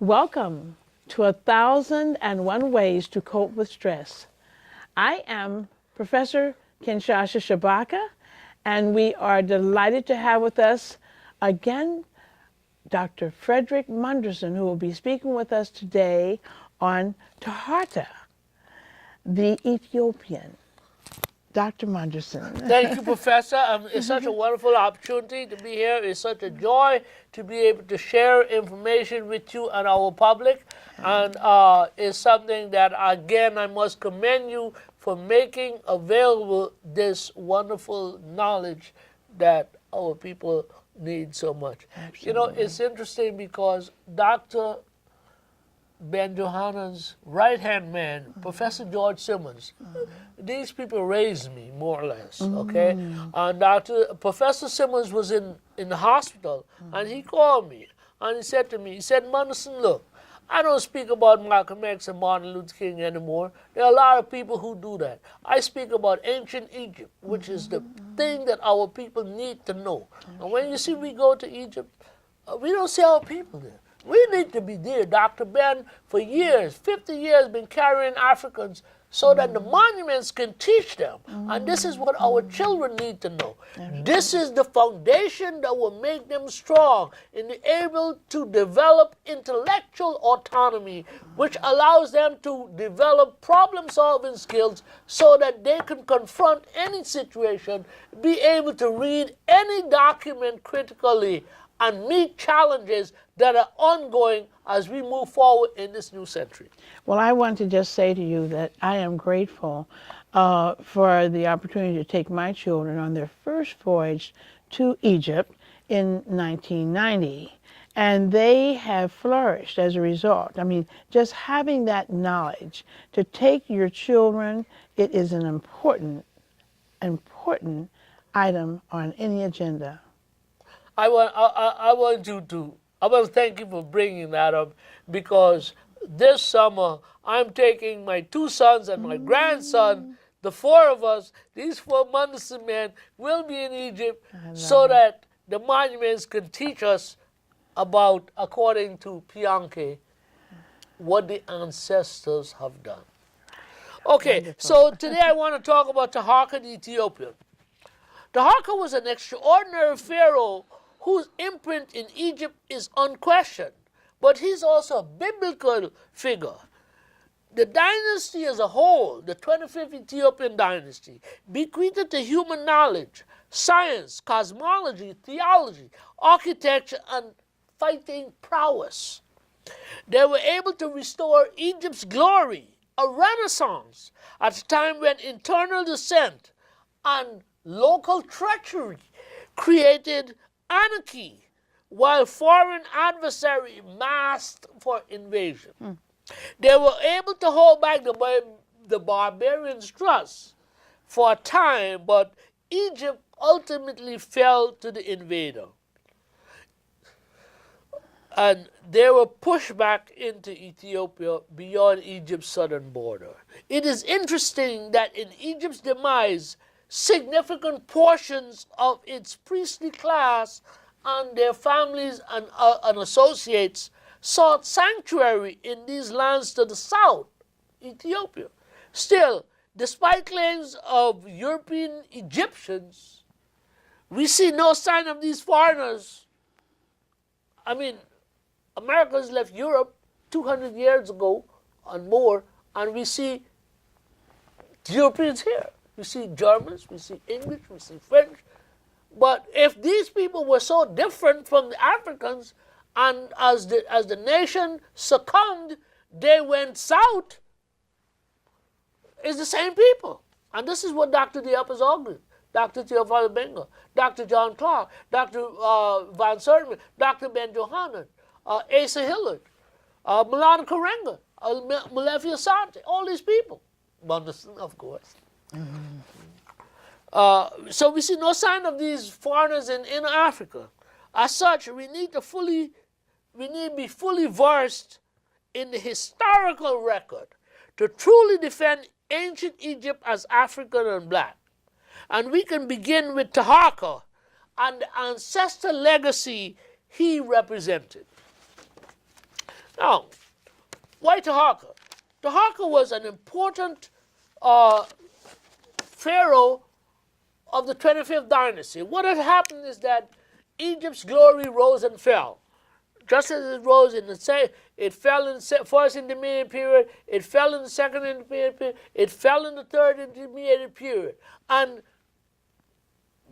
Welcome to 1001 Ways to Cope with Stress. I am Professor Kinshasa Shabaka, and we are delighted to have with us again Dr. Frederick Monderson, who will be speaking with us today on TAHARKA, the Ethiopian. Dr. Monderson. Thank you, Professor. It's such a wonderful opportunity to be here. It's such a joy to be able to share information with you and our public. And it's something that, again, I must commend you for making available this wonderful knowledge that our people need so much. Absolutely. You know, it's interesting because Dr. Ben Johannan's right-hand man, Professor George Simmons, these people raised me, more or less, okay? And Professor Simmons was in the hospital, and he called me, and he said to me, he said, Monderson, look, I don't speak about Malcolm X and Martin Luther King anymore. There are a lot of people who do that. I speak about ancient Egypt, which is the thing that our people need to know. And when you see we go to Egypt, we don't see our people there. We need to be there. Dr. Ben, for years, 50 years, been carrying Africans so that the monuments can teach them. And this is what our children need to know. This is the foundation that will make them strong and able to develop intellectual autonomy, which allows them to develop problem-solving skills so that they can confront any situation, be able to read any document critically, and meet challenges that are ongoing as we move forward in this new century. Well, I want to just say to you that I am grateful for the opportunity to take my children on their first voyage to Egypt in 1990. And they have flourished as a result. I mean, just having that knowledge to take your children, it is an important item on any agenda. I want to thank you for bringing that up, because this summer I'm taking my two sons and my grandson, the four of us, these four Monderson men, will be in Egypt so that the monuments can teach us about, according to Pianke, what the ancestors have done. Okay, Wonderful. so today I want to talk about TAHARKA the Ethiopian. TAHARKA was an extraordinary pharaoh whose imprint in Egypt is unquestioned, but he's also a biblical figure. The dynasty as a whole, the 25th Ethiopian dynasty, bequeathed to human knowledge, science, cosmology, theology, architecture, and fighting prowess. They were able to restore Egypt's glory, a renaissance, at a time when internal dissent and local treachery created anarchy, while foreign adversary masked for invasion. They were able to hold back the barbarians' trust for a time, but Egypt ultimately fell to the invader. And they were pushed back into Ethiopia beyond Egypt's southern border. It is interesting that in Egypt's demise, significant portions of its priestly class and their families and associates sought sanctuary in these lands to the south, Ethiopia. Still, despite claims of European Egyptians, we see no sign of these foreigners. I mean, Americans left Europe 200 years ago and more, and we see Europeans here. We see Germans, we see English, we see French. But if these people were so different from the Africans, and as the nation succumbed, they went south, it's the same people. And this is what Dr. Diop has argued. Dr. Theophilus Benga, Dr. John Clark, Dr. Van Sertman, Dr. Ben Johannan, Asa Hillard, Milana Karenga, Malefia Sante, all these people. Monderson, of course. So we see no sign of these foreigners in Africa. As such, we need to be fully versed in the historical record to truly defend ancient Egypt as African and black. And we can begin with TAHARKA and the ancestral legacy he represented. Now, why TAHARKA? TAHARKA was an important pharaoh of the 25th dynasty. What had happened is that Egypt's glory rose and fell. Just as it rose in the it fell in the first intermediate period, it fell in the second intermediate period, it fell in the third intermediate period. And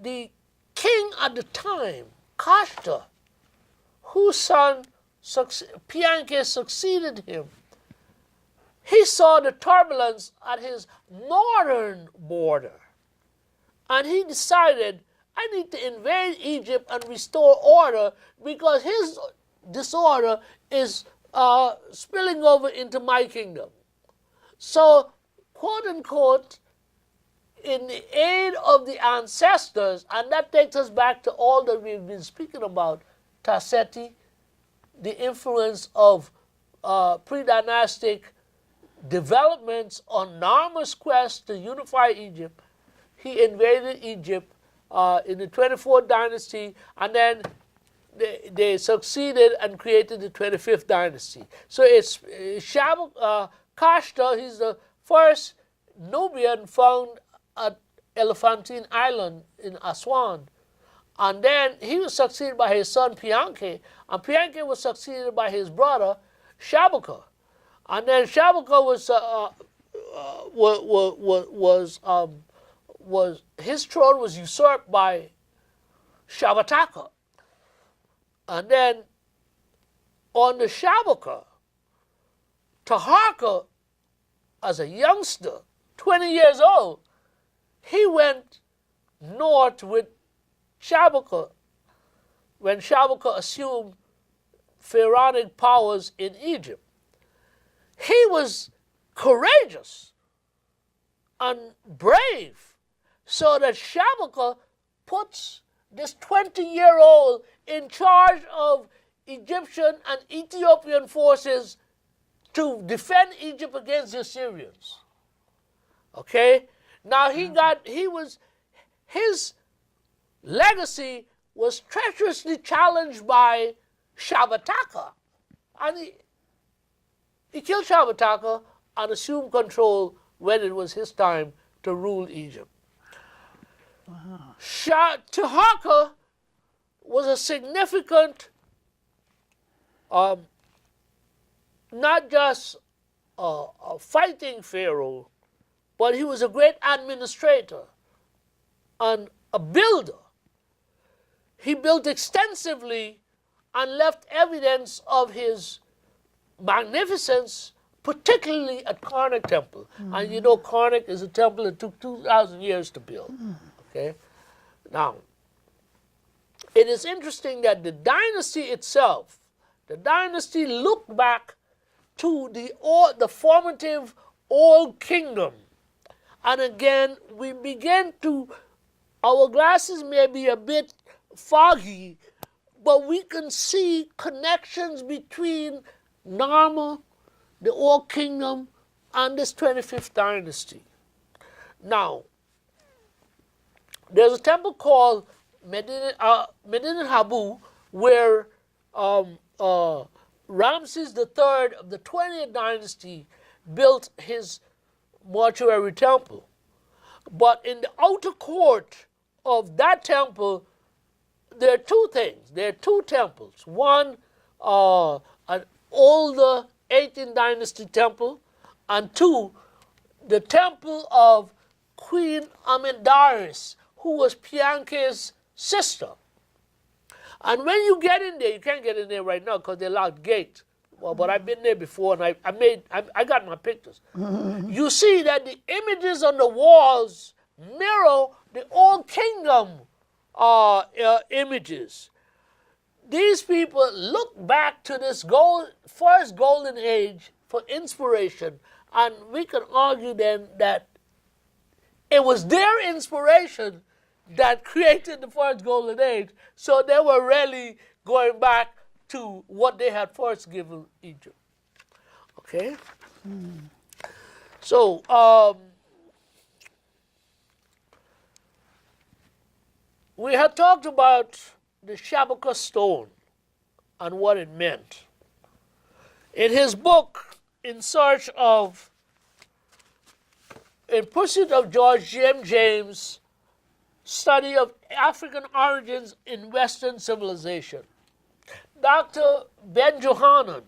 the king at the time, Kashta, whose son Pianke succeeded him, he saw the turbulence at his northern border. And he decided, I need to invade Egypt and restore order because his disorder is spilling over into my kingdom. So, quote unquote, in the aid of the ancestors, and that takes us back to all that we've been speaking about, Tasseti, the influence of pre-dynastic developments on Narmer's quest to unify Egypt. He invaded Egypt in the 24th dynasty, and then they succeeded and created the 25th dynasty. So it's Kashta, he's the first Nubian found at Elephantine Island in Aswan. And then he was succeeded by his son Pianke, and Pianke was succeeded by his brother Shabuka. And then Shabuka was his throne was usurped by Shabataka. And then on the Shabuka, TAHARKA, as a youngster, 20 years old, he went north with Shabuka when Shabuka assumed pharaonic powers in Egypt. He was courageous and brave, so that Shabuka puts this 20-year-old in charge of Egyptian and Ethiopian forces to defend Egypt against the Assyrians. Okay? Now his legacy was treacherously challenged by Shabataka. And he killed Shabataka and assumed control when it was his time to rule Egypt. Wow. TAHARKA was a significant, not just a fighting pharaoh, but he was a great administrator and a builder. He built extensively and left evidence of his magnificence, particularly at Karnak Temple. Mm-hmm. And you know Karnak is a temple that took 2,000 years to build. Okay? Now, it is interesting that the dynasty itself, the dynasty looked back to the formative old kingdom. And again, we begin to, our glasses may be a bit foggy, but we can see connections between Narmer, the Old Kingdom, and this 25th dynasty. Now, there's a temple called Medinet Habu, where Ramses III of the 20th dynasty built his mortuary temple. But in the outer court of that temple, there are two things. There are two temples. One, an older 18th dynasty temple, and two, the temple of Queen Amendaris, who was Pianke's sister. And when you get in there, you can't get in there right now because they locked gate. Well, but I've been there before, and I got my pictures. You see that the images on the walls mirror the Old Kingdom images. These people look back to this first golden age for inspiration, and we can argue then that it was their inspiration that created the first golden age, so they were really going back to what they had first given Egypt. Okay? So, we had talked about the Shabuka stone and what it meant. In his book, In Pursuit of George M. James, Study of African Origins in Western Civilization, Dr. Ben Johanan,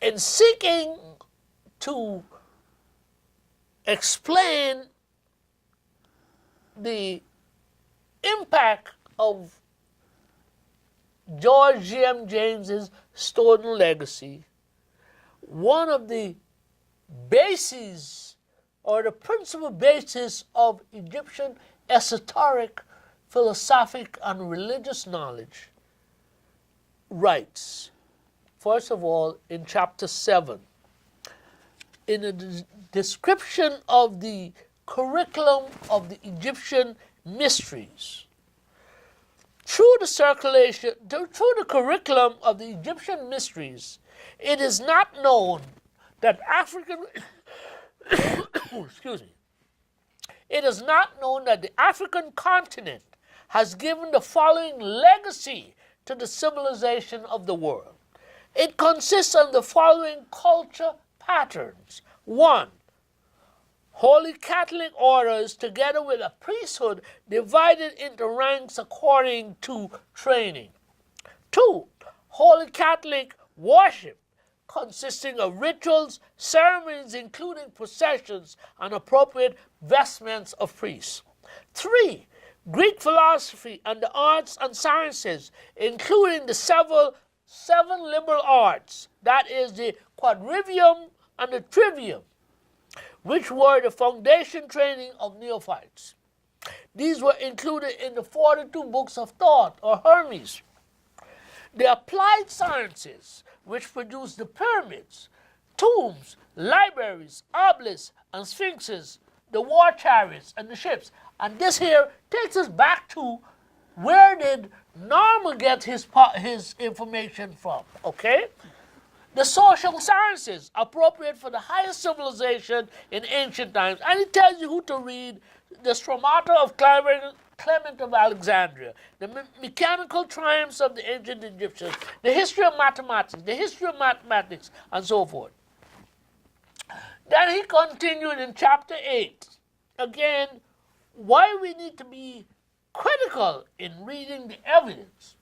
in seeking to explain the impact of George M. James's stolen legacy, one of the bases or the principal basis of Egyptian esoteric, philosophic, and religious knowledge, writes, first of all, in chapter 7, in a description of the curriculum of the Egyptian mysteries. Through the curriculum of the Egyptian mysteries, it is not known that excuse me. It is not known that the African continent has given the following legacy to the civilization of the world. It consists of the following culture patterns. 1. Holy Catholic orders together with a priesthood divided into ranks according to training. 2. Holy Catholic worship consisting of rituals, ceremonies including processions and appropriate vestments of priests. 3. Greek philosophy and the arts and sciences, including the seven liberal arts, that is the quadrivium and the trivium, which were the foundation training of neophytes. These were included in the 42 books of thought, or Hermes. The applied sciences, which produced the pyramids, tombs, libraries, obelisks, and sphinxes, the war chariots, and the ships. And this here takes us back to where did Normal get his information from, okay? The social sciences, appropriate for the highest civilization in ancient times. And it tells you who to read: the Stromata of Clement of Alexandria, the mechanical triumphs of the ancient Egyptians, the history of mathematics, and so forth. Then he continued in chapter 8, again, why we need to be critical in reading the evidence.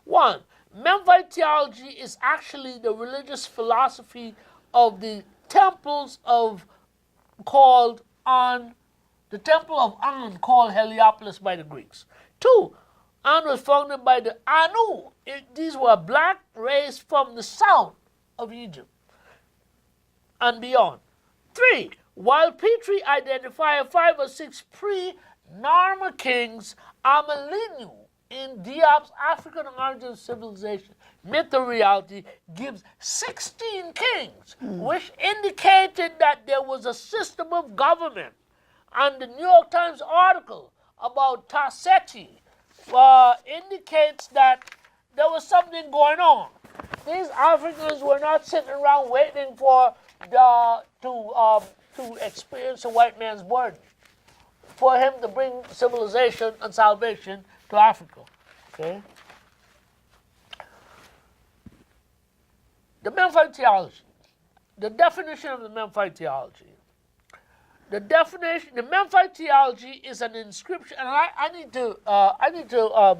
1. Memphite theology is actually the religious philosophy of the temples called Heliopolis by the Greeks. 2. An was founded by the Anu. These were a black race from the south of Egypt and beyond. 3. While Petrie identified 5 or 6 pre-Narmer kings, Amelinu in Diop's African origin civilization, Myth or Reality, gives 16 kings, which indicated that there was a system of government. And the New York Times article about Tarseti indicates that there was something going on. These Africans were not sitting around waiting for to experience a white man's burden, for him to bring civilization and salvation to Africa. Okay. The Memphite theology. The definition of the Memphite theology. The Memphite theology is an inscription, and I need to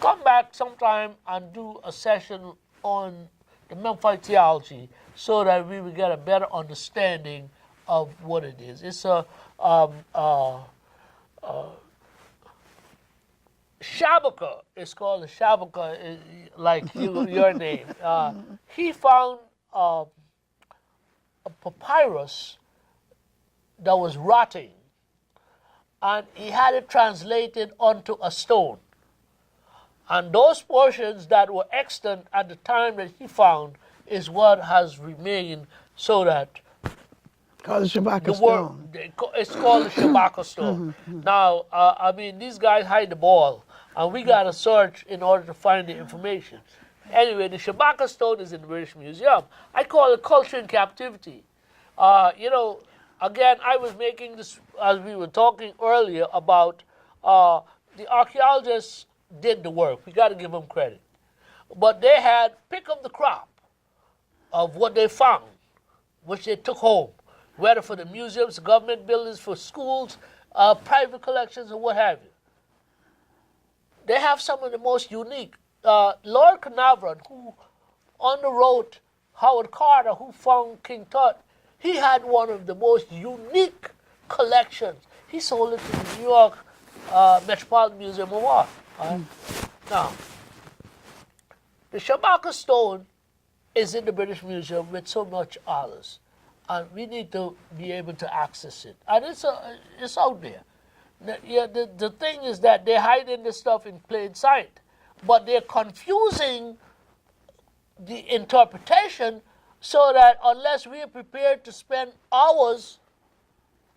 come back sometime and do a session on the Memphite theology so that we will get a better understanding of what it is. It's a Shabaka. It's called a Shabaka, like your name. He found a papyrus that was rotting, and he had it translated onto a stone. And those portions that were extant at the time that he found is what has remained, so that Called the Shabaka stone. It's called the Shabaka stone. Now, I mean, these guys hide the ball, and we got to search in order to find the information. Anyway, the Shabaka stone is in the British Museum. I call it culture in captivity. Again, I was making this, as we were talking earlier, about the archaeologists did the work. We got to give them credit. But they had pick of the crop. of what they found, which they took home, whether for the museums, government buildings, for schools, private collections, or what have you. They have some of the most unique. Lord Carnarvon, who underwrote Howard Carter, who found King Tut, he had one of the most unique collections. He sold it to the New York Metropolitan Museum of Art. Right? Now, the Shabaka stone is in the British Museum with so much others, and we need to be able to access it. And it's out there. The thing is that they're hiding this stuff in plain sight, but they're confusing the interpretation so that unless we are prepared to spend hours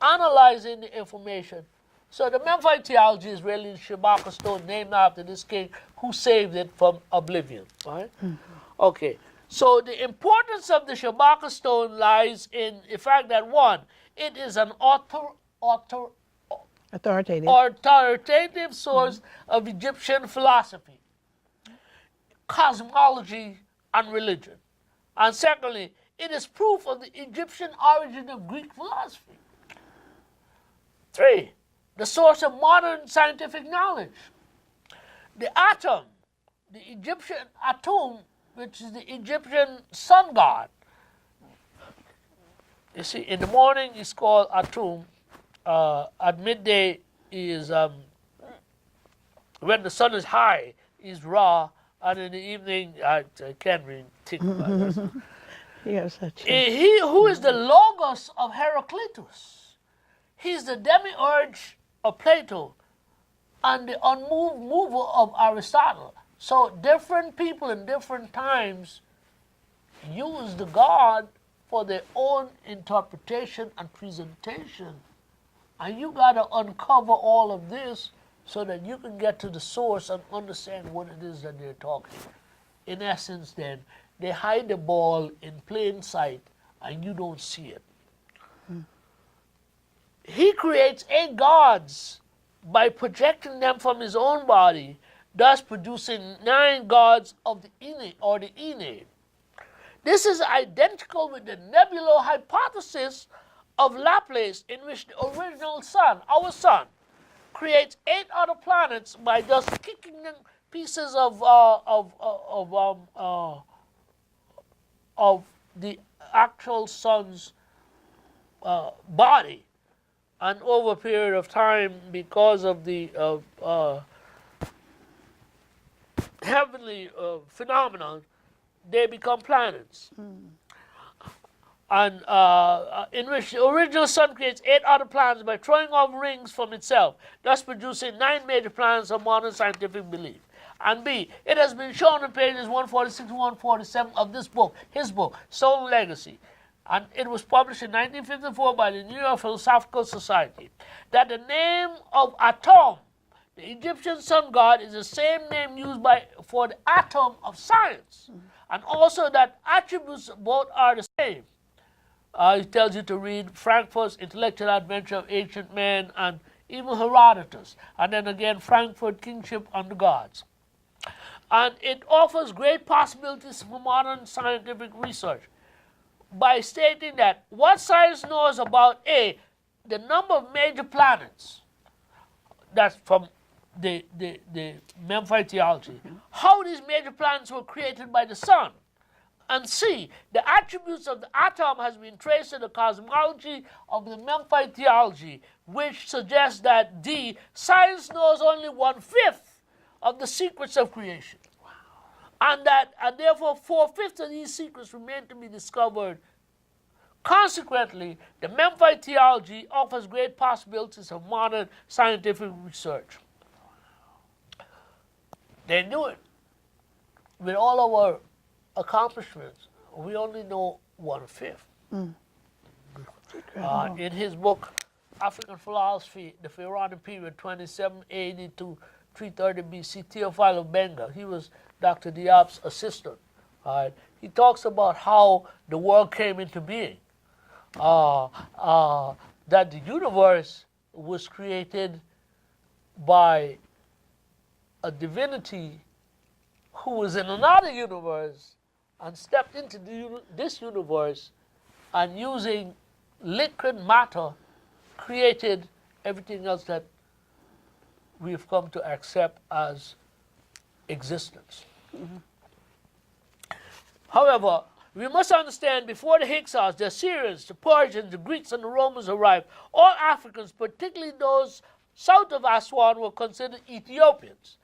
analyzing the information. So the Memphite theology is really the Shabaka stone named after this king who saved it from oblivion. Right? Okay. So the importance of the Shabaka stone lies in the fact that, one, it is an authoritative source of Egyptian philosophy, cosmology, and religion. And secondly, it is proof of the Egyptian origin of Greek philosophy. 3, the source of modern scientific knowledge. The atom, the Egyptian Atum, which is the Egyptian sun god. You see, in the morning it's called Atum. At midday is, when the sun is high, is Ra, and in the evening, I can't really think about it. He who is the Logos of Heraclitus. He's the demiurge of Plato and the unmoved mover of Aristotle. So different people in different times use the god for their own interpretation and presentation. And you got to uncover all of this so that you can get to the source and understand what it is that they're talking. In essence, then, they hide the ball in plain sight and you don't see it. He creates 8 gods by projecting them from his own body, thus producing 9 gods of the Ennead or the Ennead. This is identical with the nebular hypothesis of Laplace, in which the original sun, our sun, creates 8 other planets by just kicking them pieces of the actual sun's body, and over a period of time, because of the heavenly phenomenon, they become planets. And in which the original sun creates 8 other planets by throwing off rings from itself, thus producing 9 major planets of modern scientific belief. And B, it has been shown in pages 146 and 147 of this book, his book, Solar Legacy, and it was published in 1954 by the New York Philosophical Society, that the name of Atum, the Egyptian sun god, is the same name used for the atom of science, and also that attributes both are the same. It tells you to read Frankfurt's Intellectual Adventure of Ancient Man and even Herodotus, and then again Frankfurt Kingship and the Gods. And it offers great possibilities for modern scientific research by stating that what science knows about A, the number of major planets, that's from the Memphite theology, how these major planets were created by the sun, and C, the attributes of the atom has been traced in the cosmology of the Memphite theology, which suggests that D, science knows only 1/5 of the secrets of creation. Wow. And therefore 4/5 of these secrets remain to be discovered. Consequently, the Memphite theology offers great possibilities of modern scientific research. They knew it. With all our accomplishments, we only know 1/5. In his book, African Philosophy, the Pharaonic Period, 2780 to 330 BC, Theophilo Benga, he was Dr. Diop's assistant. He talks about how the world came into being, that the universe was created by a divinity who was in another universe and stepped into this universe, and using liquid matter created everything else that we've come to accept as existence. However, we must understand before the Hyksos, the Assyrians, the Persians, the Greeks, and the Romans arrived, all Africans, particularly those south of Aswan, were considered Ethiopians.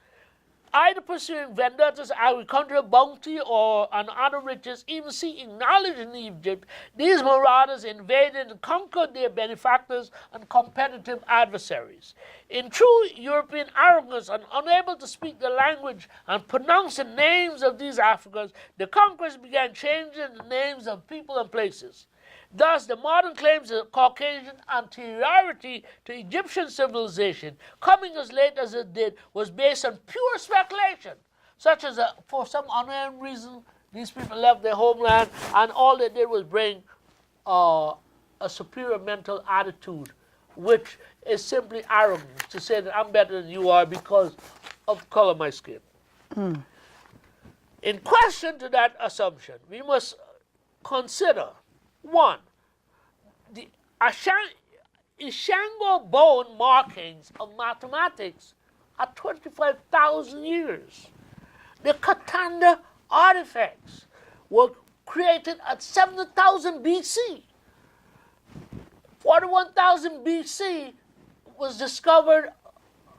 Either pursuing vendettas, agricultural bounty, or and other riches, even seeking knowledge in Egypt, these marauders invaded and conquered their benefactors and competitive adversaries. In true European arrogance and unable to speak the language and pronounce the names of these Africans, the conquerors began changing the names of people and places. Thus, the modern claims of Caucasian anteriority to Egyptian civilization, coming as late as it did, was based on pure speculation, such as for some unknown reason, these people left their homeland, and all they did was bring a superior mental attitude, which is simply arrogance, to say that I'm better than you are because of the color of my skin. In question to that assumption, we must consider, one, the Ishango bone markings of mathematics are 25,000 years. The Katanda artifacts were created at 70,000 BC. 41,000 BC was discovered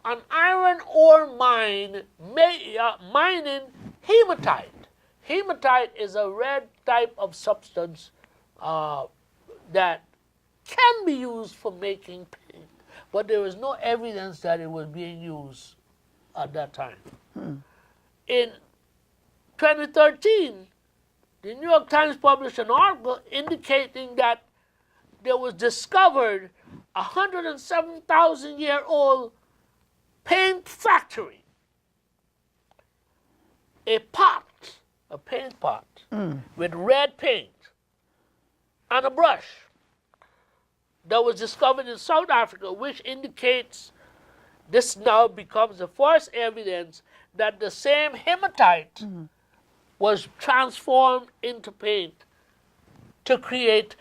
an iron ore mine mining hematite. Hematite is a red type of substance that can be used for making paint, but there is no evidence that it was being used at that time. In 2013, the New York Times published an article indicating that there was discovered a 107,000-year-old paint factory, a paint pot with red paint and a brush that was discovered in South Africa, which indicates this now becomes the first evidence that the same hematite was transformed into paint to create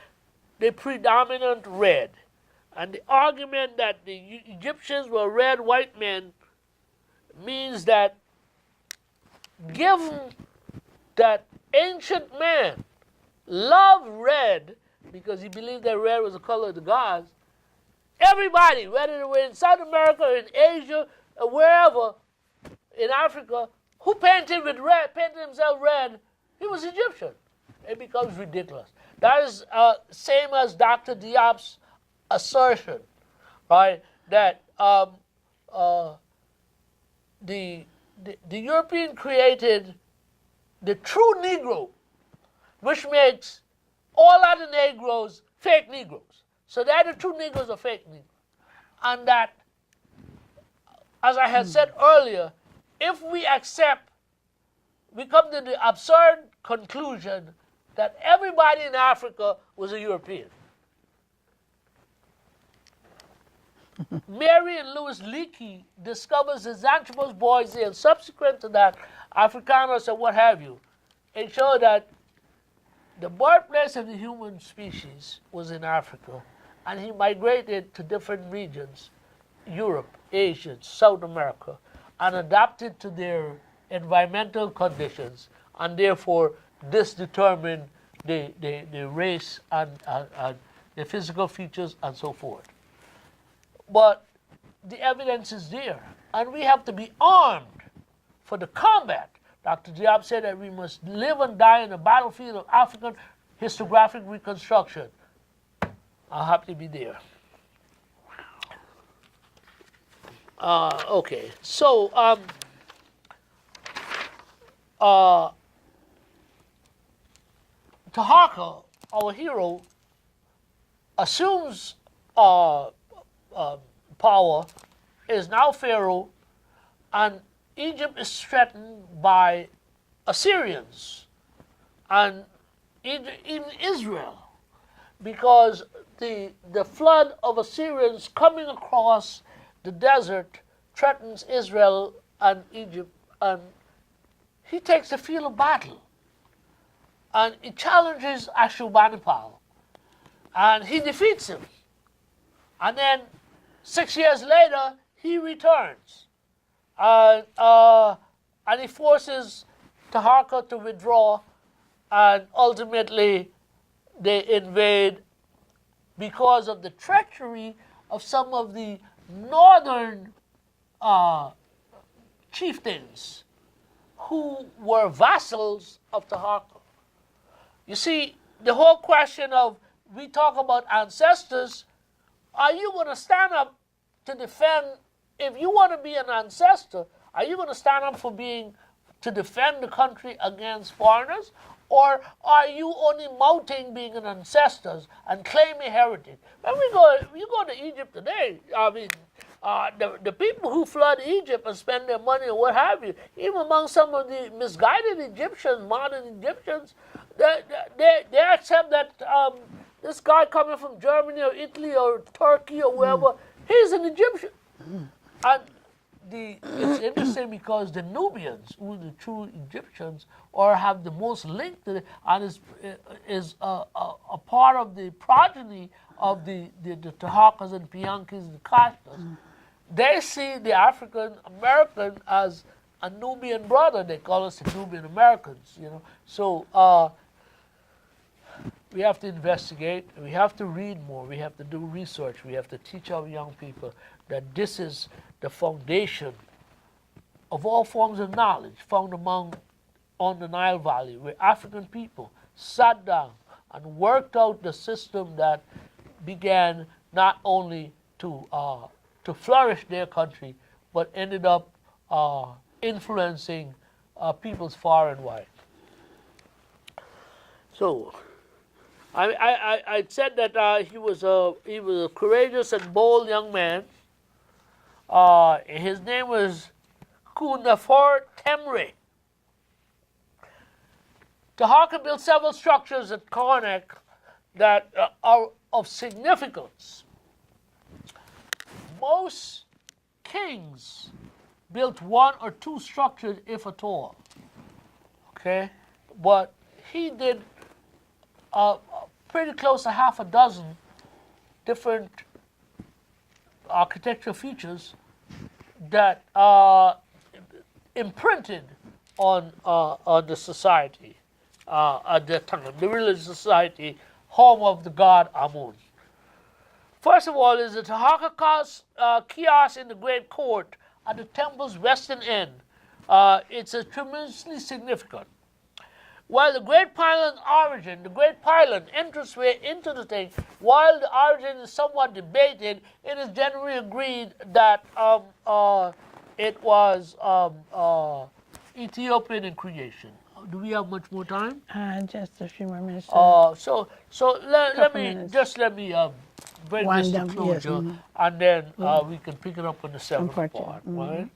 the predominant red. And the argument that the Egyptians were red white men means that given that ancient man loved red because he believed that red was the color of the gods, everybody, whether they were in South America or in Asia or wherever, in Africa, who painted with red, painted himself red, he was Egyptian. It becomes ridiculous. That is same as Dr. Diop's assertion, right, that the European created the true Negro, which makes all other Negroes fake Negroes. So they're the true Negroes are fake Negroes. And that, as I had said earlier, if we accept, we come to the absurd conclusion that everybody in Africa was a European. Mary and Louis Leakey discovers the Xanthropus boisei, and subsequent to that, Africanus and what have you. It showed that the birthplace of the human species was in Africa, and he migrated to different regions, Europe, Asia, South America, and adapted to their environmental conditions, and therefore this determined the race and the physical features and so forth. But the evidence is there, and we have to be armed for the combat. Dr. Diop said that we must live and die in the battlefield of African historiographic reconstruction. I'll have to be there. Okay, so TAHARKA, our hero, assumes power, is now Pharaoh, and Egypt is threatened by Assyrians and even Israel, because the flood of Assyrians coming across the desert threatens Israel and Egypt, and he takes the field of battle. and he challenges Ashurbanipal, and he defeats him. And then 6 years later, he returns, and he forces TAHARKA to withdraw, and ultimately they invade because of the treachery of some of the northern chieftains who were vassals of TAHARKA. You see, the whole question of, we talk about ancestors, are you going to stand up to defend, if you want to be an ancestor, are you going to stand up to defend the country against foreigners? Or are you only mouthing being an ancestor and claiming heritage? When you go to Egypt today, I mean, the people who flood Egypt and spend their money or what have you, even among some of the misguided Egyptians, modern Egyptians, they accept that this guy coming from Germany or Italy or Turkey or wherever, he's an Egyptian. And it's interesting because the Nubians, who are the true Egyptians, or have the most link to it, and is a part of the progeny of the TAHARKAs and Piankis and Kashtas. They see the African American as a Nubian brother. They call us the Nubian Americans, you know. So we have to investigate. We have to read more. We have to do research. We have to teach our young people that this is the foundation of all forms of knowledge found on the Nile Valley, where African people sat down and worked out the system that began not only to flourish their country, but ended up influencing peoples far and wide. So, I said that he was a courageous and bold young man. His name was Kunafor Temre. TAHARKA built several structures at Karnak that are of significance. Most kings built one or two structures, if at all. Okay, but he did pretty close to half a dozen different architectural features that imprinted on the society at that time, the religious society, home of the god Amun. First of all is the TAHARKA kiosk in the Great Court at the temple's western end. It's tremendously significant. While the Great Pylon origin, the Great Pylon entranceway into the thing, while the origin is somewhat debated, it is generally agreed that it was Ethiopian in creation. Do we have much more time? Just a few more minutes. So let me bring this to closure, yes, and then we can pick it up on the seventh part, right?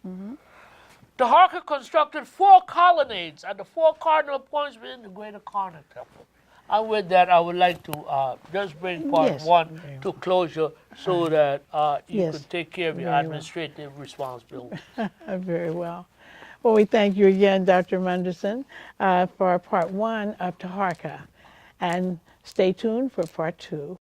TAHARKA constructed 4 colonnades at the 4 cardinal points within the Greater Karnak Temple. And with that, I would like to just bring part 1 to closure so that you can take care of your administrative responsibilities. Very well. Well, we thank you again, Dr. Monderson, for part 1 of TAHARKA. And stay tuned for part 2.